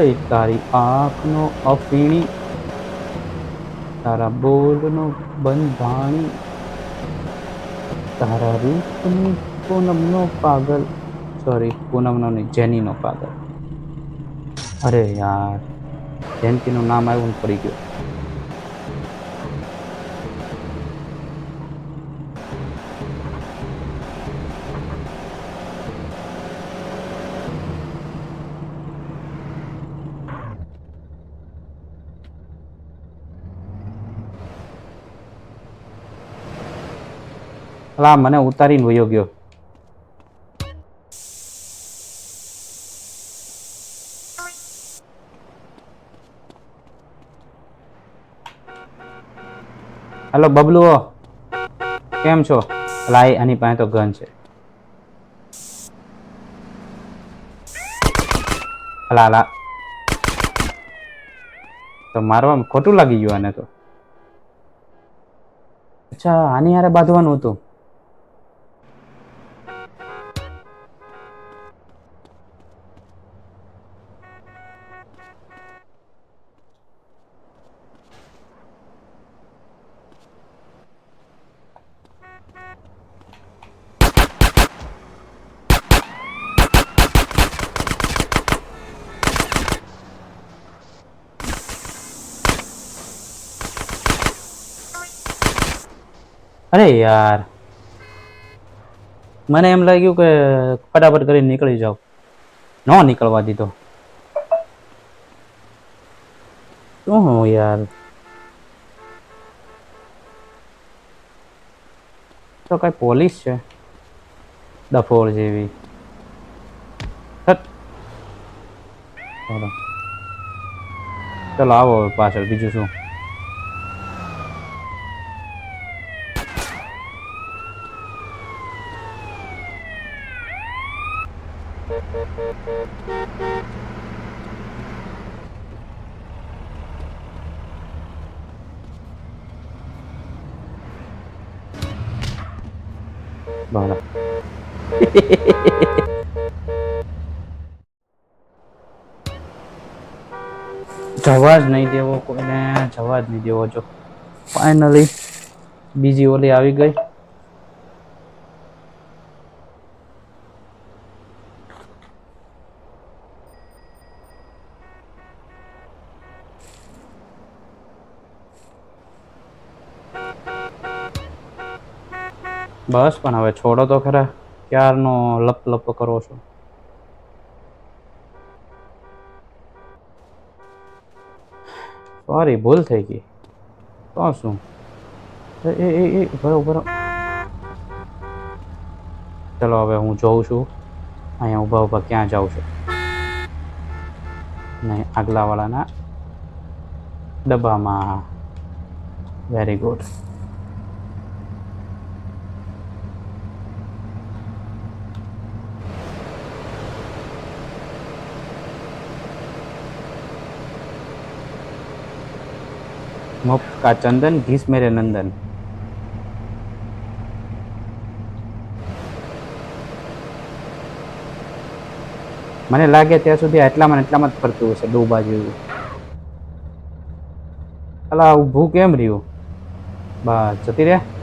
એ તારી આંખનો અફીણી, તારા બોલનો બંધાણી, તારા રૂપની પૂનમનો પાગલ. સોરી, પૂનમનો નહીં, જેનીનો પાગલ. અરે યાર, જયંતીનું નામ આવ્યું ને પડી ગયું. અલા, મને ઉતારીને વયો ગયો. હેલો બબલુઓ, કેમ છો? અલા, આની પાસે તો ગન છે. અલા અલા, તો મારવા ખોટું લાગી ગયું આને તો. અચ્છા, આની હારે બાંધવાનું હતું. અરે યાર, મને એમ લાગ્યું કે ફટાફટ કરીને નીકળી જાવ. ન નીકળવા દીધો. શું હું યાર, તો કઈ પોલીસ છે ડફોળ જેવી. ચલો આવો પાછળ, બીજું શું. બરાબર. જવા જ નહીં દેવો કોઈને, જવા જ નહીં દેવો. જો ફાઇનલી બીજી ઓલી આવી ગઈ. બસ, પણ હવે છોડો તો ખરા, ક્યારનો લપ લપ કરો છો. સોરી, ભૂલ થઈ ગઈ. તો શું, બરોબર. ચલો હવે હું જોઉં છું અહીંયા ઊભા ઊભા ક્યાં જાઉં છું. નહીં, આગલાવાળાના ડબ્બામાં. Very good. मुफ्त का चंदन घिस मेरे नंदन. મને લાગે ત્યાં સુધી એટલામાં જ ફરતું હશે ડોબા જેવું. અલા, ઊભું કેમ રહ્યું? બસ, જતી રહ્યા.